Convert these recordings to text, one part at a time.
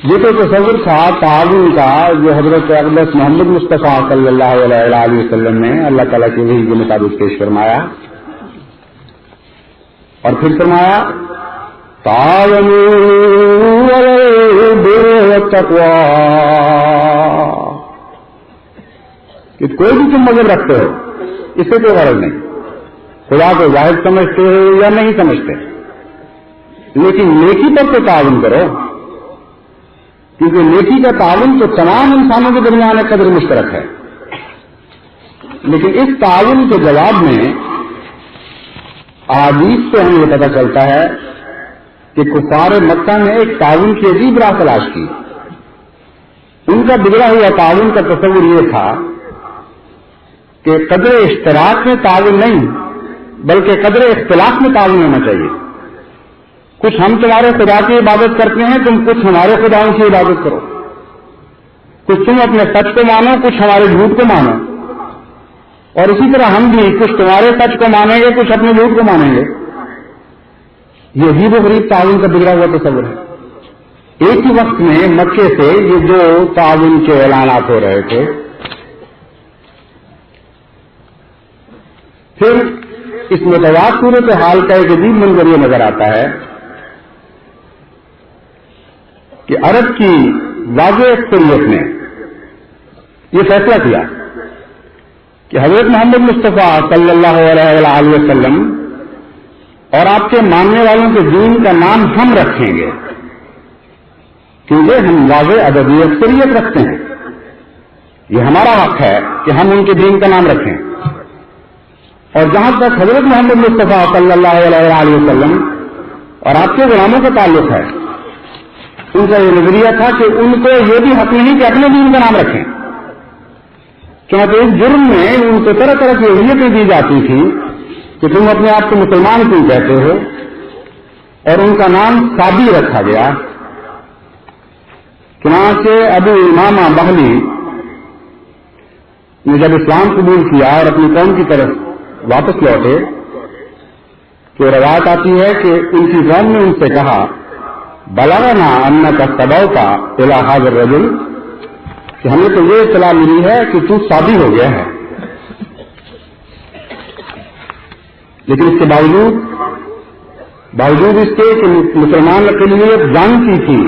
یہ تو تصور تھا تعاون کا جو حضرت اقدس محمد مصطفیٰ صلی اللہ علیہ وسلم نے اللہ تعالیٰ کی وحی کے مطابق پیش فرمایا، اور پھر فرمایا تعاونوا علی البر والتقوی، کہ کوئی بھی تم مذہب رکھتے ہو اس سے کوئی غرض نہیں، خدا کو واحد سمجھتے ہو یا نہیں سمجھتے، لیکن نیکی پر تو تعاون کرو، کیونکہ نیکی کا تعاون تو تمام انسانوں کے درمیان ایک قدر مشترک ہے۔ لیکن اس تعاون کے جواب میں احادیث سے ہمیں یہ پتہ چلتا ہے کہ کفار مکہ نے ایک تعاون کی عجیب راہ تلاش کی۔ ان کا بگڑا ہوا تعاون کا تصور یہ تھا کہ قدر اشتراک میں تعاون نہیں بلکہ قدر اختلاف میں تعاون ہونا چاہیے۔ کچھ ہم تمہارے خدا کی عبادت کرتے ہیں، تم کچھ ہمارے خداؤں کی عبادت کرو، کچھ تم اپنے سچ کو مانو، کچھ ہمارے جھوٹ کو مانو، اور اسی طرح ہم بھی کچھ تمہارے سچ کو مانیں گے، کچھ اپنے جھوٹ کو مانیں گے۔ یہ عجیب و غریب تعاون کا بگڑا ہوا تصور ہے۔ ایک ہی وقت میں مکے سے یہ جو تعاون کے اعلانات ہو رہے تھے، پھر اس متوازن صورتحال کا ایک عجیب منظر یہ نظر آتا ہے کہ عرب کی واضح اکثریت نے یہ فیصلہ کیا کہ حضرت محمد مصطفیٰ صلی اللہ علیہ وسلم اور آپ کے ماننے والوں کے دین کا نام ہم رکھیں گے، کیونکہ ہم واضح عددی اکثریت رکھتے ہیں، یہ ہمارا حق ہے کہ ہم ان کے دین کا نام رکھیں۔ اور جہاں تک حضرت محمد مصطفیٰ صلی اللہ علیہ وسلم اور آپ کے غلاموں کا تعلق ہے، ان کا یہ نظریہ تھا کہ ان کو یہ بھی حق نہیں کہ اپنے دین کا نام رکھیں، کیونکہ اس جرم میں ان کو طرح طرح کی اذیتیں دی جاتی تھیں کہ تم اپنے آپ کو مسلمان کیوں کہتے ہو، اور ان کا نام صابی رکھا گیا۔ چنانچہ ابو امامہ بہلی نے جب اسلام قبول کیا اور اپنی قوم کی طرف واپس لوٹے تو روایت آتی ہے کہ ان کی قوم نے ان سے کہا بلغنا انک استبوتا الی ھذا الرجل، کہ ہمیں تو یہ اطلاع ملی ہے کہ تو صابی ہو گیا ہے۔ لیکن اس کے باوجود اس کے کہ مسلمان اقلیت جانتی تھی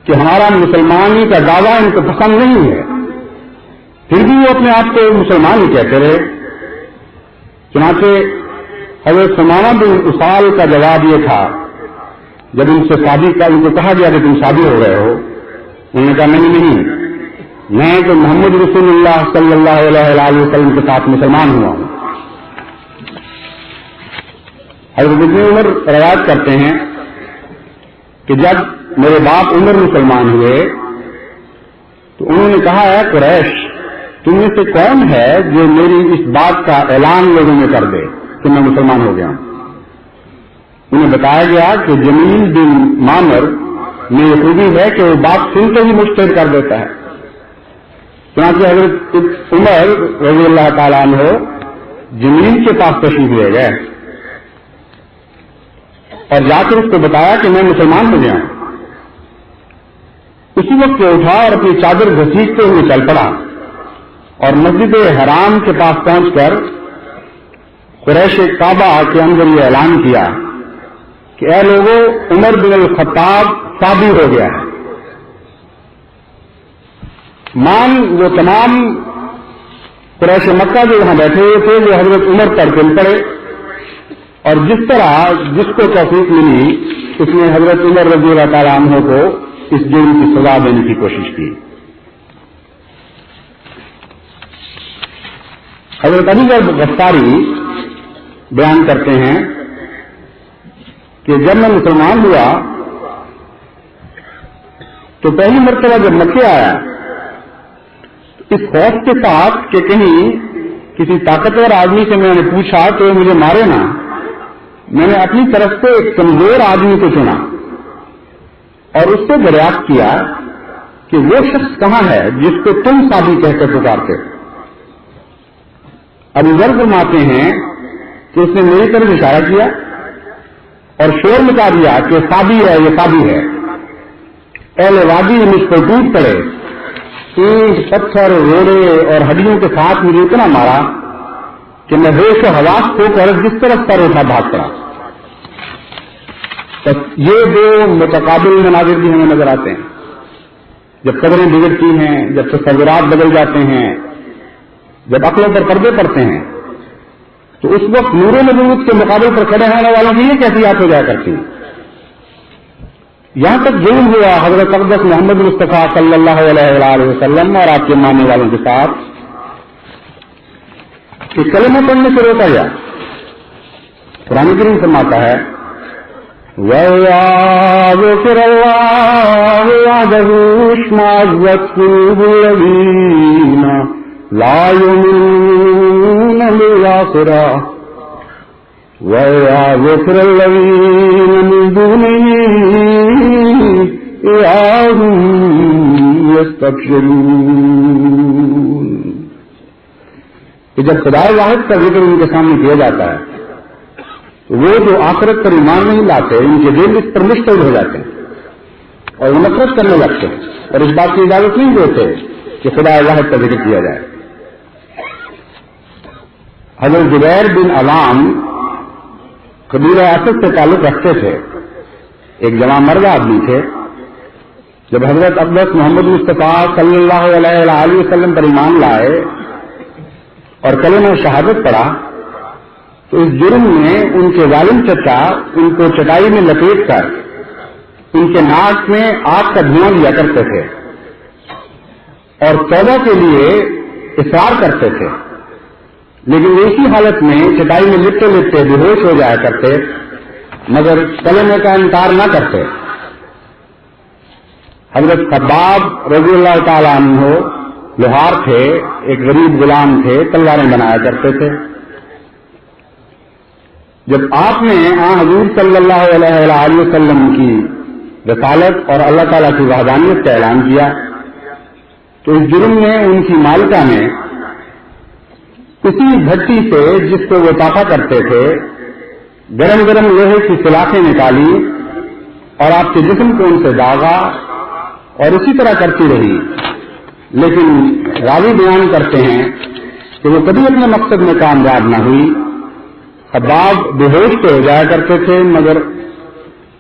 کہ ہمارا مسلمانی کا دعویٰ ان کو پسند نہیں ہے، پھر بھی وہ اپنے آپ کو مسلمان ہی کہتے رہے۔ چنانچہ حضرت ثمامہ بن اسال کا جواب یہ تھا، جب ان سے شادی کا ان کو کہا گیا کہ تم شادی ہو گئے ہو، انہوں نے کہا نہیں، میں تو محمد رسول اللہ صلی اللہ علیہ وسلم کے ساتھ مسلمان ہوا ہوں۔ حضرت ابن عمر روایت کرتے ہیں کہ جب میرے باپ عمر مسلمان ہوئے تو انہوں نے کہا ہے قریش، تم میں سے کون ہے جو میری اس بات کا اعلان لوگوں میں کر دے کہ میں مسلمان ہو گیا ہوں؟ انہیں بتایا گیا کہ جمیل بن معمر میں یہ خوبی ہے کہ وہ بات سنتے ہی مجتہد کر دیتا ہے۔ چنانچہ حضرت عمر رضی اللہ تعالیٰ عنہ جمیل کے پاس تشریف لے گئے اور جا کر اس کو بتایا کہ میں مسلمان ہو گیا ہوں۔ اسی وقت وہ اٹھا اور اپنی چادر گھسیٹتے ہوئے چل پڑا اور مسجد حرام کے پاس پہنچ کر قریش کعبہ کے اندر یہ اعلان کیا کہ اے لوگوں، عمر بن الخطاب صابی ہو گیا ہے۔ وہ تمام قریش مکہ جو یہاں بیٹھے ہوئے تھے وہ حضرت عمر پر چل پڑے، اور جس طرح جس کو توفیق ملی اس نے حضرت عمر رضی اللہ تعالیٰ عنہ کو اس جرم کی سزا دینے کی کوشش کی۔ حضرت علی غفاری بیان کرتے ہیں کہ جب میں مسلمان ہوا تو پہلی مرتبہ جب مکے آیا تو اس خوف کے ساتھ کہ کہیں کسی طاقتور آدمی سے میں نے پوچھا کہ وہ مجھے مارے نہ، میں نے اپنی طرف سے ایک کمزور آدمی کو چنا اور اس سے دریافت کیا کہ وہ شخص کہاں ہے جس کو تم صابی کہہ کر پکارتے۔ ابو ذر فرماتے ہیں کہ اس نے میری طرف اشارہ کیا اور شور مچا دیا کہ صابی ہے، یہ صابی ہے۔ اہل وادی مجھ پر ٹوٹ پڑے، اینٹ پتھر روڑے اور ہڈیوں کے ساتھ مجھے اتنا مارا کہ میں ہوش و حواس کھو کر جس طرف سر اٹھا بھاگ پڑا۔ بس یہ دو متقابل مناظر بھی ہمیں نظر آتے ہیں، جب قدریں بگڑتی ہیں، جب تصورات بدل جاتے ہیں، جب عقلوں پر پردے پڑتے ہیں، تو اس وقت نور نبوت کے مقابل پر کھڑے ہونے والوں کی یہ کیفیات ہو جایا کرتی ہیں۔ یہاں تک ظلم ہوا حضرت اقدس محمد مصطفیٰ صلی اللہ علیہ وآلہ وسلم اور آپ کے ماننے والوں کے ساتھ کہ کلمہ پڑھنے سے روکا گیا۔ قرآن کریم فرماتا ہے وَإِذَا ذُكِرَ اللَّهُ وَحْدَهُ اشْمَأَزَّتْ قُلُوبُ الَّذِينَ لَا يُؤْمِنُونَ بِالْآخِرَةِ وَإِذَا ذُكِرَ الَّذِينَ مِن دُونِهِ إِذَا هُمْ يَسْتَبْشِرُونَ۔ کہ جب خدا واحد کا ذکر ان کے سامنے کیا جاتا ہے تو وہ جو آخرت پر ایمان نہیں لاتے ان کے دل اس پر مشتعل ہو جاتے ہیں اور وہ نفرت کرنے لگتے ہیں اور اس بات کی اجازت نہیں دیتے کہ خدا واحد کا ذکر کیا جائے۔ حضرت زبیر بن عوام قبیلہ اسد سے تعلق رکھتے تھے، ایک جوان مرد آدمی تھے۔ جب حضرت اقدس محمد مصطفیٰ صلی اللہ علیہ وآلہ وسلم پر ایمان لائے اور کلمہ شہادت پڑھا تو اس جرم میں ان کے ظالم چچا ان کو چٹائی میں لپیٹ کر ان کے ناک میں آگ کا دھواں لیا کرتے تھے اور توبہ کے لیے اصرار کرتے تھے، لیکن اسی حالت میں چٹائی میں لپٹے لپٹے بے ہوش ہو جایا کرتے مگر کلمے کا انکار نہ کرتے۔ حضرت خباب رضی اللہ تعالیٰ عنہ لوہار تھے، ایک غریب غلام تھے، تلواریں بنایا کرتے تھے۔ جب آپ نے حضور صلی اللہ علیہ وآلہ وسلم کی رسالت اور اللہ تعالیٰ کی وحدانیت کا اعلان کیا تو اس جرم میں ان کی مالکہ نے اسی بھٹی سے جس کو وہ تافا کرتے تھے گرم گرم لوہے کی سلاخیں نکالی اور آپ کے جسم کو ان سے داغا اور اسی طرح کرتی رہی، لیکن راوی بیان کرتے ہیں کہ وہ کبھی اپنے مقصد میں کامیاب نہ ہوئی۔ خباب بے ہوش تو ہو جایا کرتے تھے مگر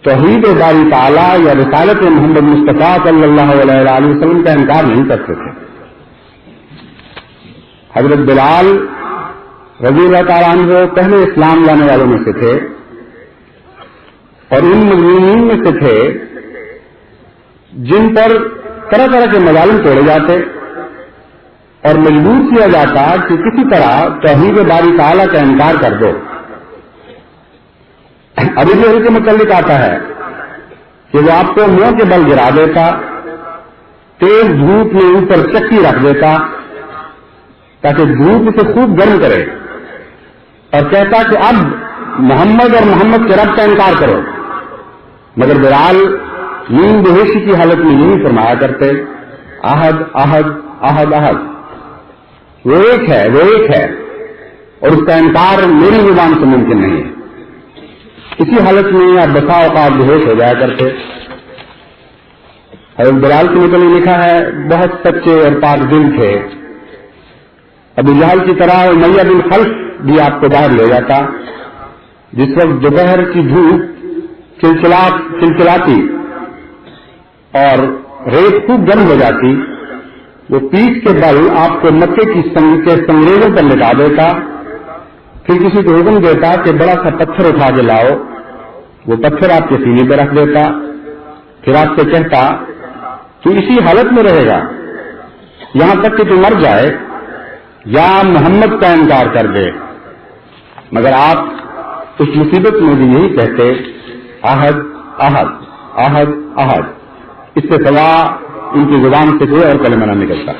توحید باری تعالیٰ یا رسالت محمد مصطفیٰ صلی اللہ علیہ وآلہ وسلم کا انکار نہیں کرتے تھے۔ حضرت بلال رضی اللہ تعالیٰ عنہ پہلے اسلام لانے والوں میں سے تھے اور ان مظلومین میں سے تھے جن پر طرح طرح کے مظالم توڑے جاتے اور مجبور کیا جاتا کہ کسی طرح توحید باری تعالیٰ کا انکار کر دو۔ ابھی جہل کے متعلق آتا ہے کہ وہ آپ کو منہ کے بل گرا دیتا، تیز دھوپ میں اوپر چکی رکھ دیتا تاکہ دھوپ اسے خوب گرم کرے اور کہتا کہ اب محمد اور محمد کے رب کا انکار کرو، مگر بلال نیند بےہوشی کی حالت میں یوں فرمایا کرتے احد احد احد احد، وہ ایک ہے اور اس کا انکار میری زبان سے ممکن نہیں ہے۔ اسی حالت میں آپ بسا اوقات بے ہوش ہو جایا کرتے۔ حضرت بلال کے متعلق لکھا ہے بہت سچے اور پاک دل تھے، ابو جہل کی طرح امیہ بن خلف بھی آپ کو باہر لے جاتا۔ جس وقت دوپہر کی دھوپ چلچلاتی اور ریت خوب گرم ہو جاتی وہ پیٹھ کے بل آپ کو مکے کی سنگریزوں پر لٹا دیتا، پھر کسی کو حکم دیتا کہ بڑا سا پتھر اٹھا کے لاؤ، وہ پتھر آپ کے سینے پہ رکھ دیتا، پھر آپ سے کہتا تو اسی حالت میں رہے گا یہاں تک کہ تو مر جائے یا محمد کا انکار کر دے، مگر آپ اس مصیبت میں بھی یہی کہتے احد احد احد احد، اس سے سوا ان کی زبان سے کوئی اور کلمہ نہ نکلتا۔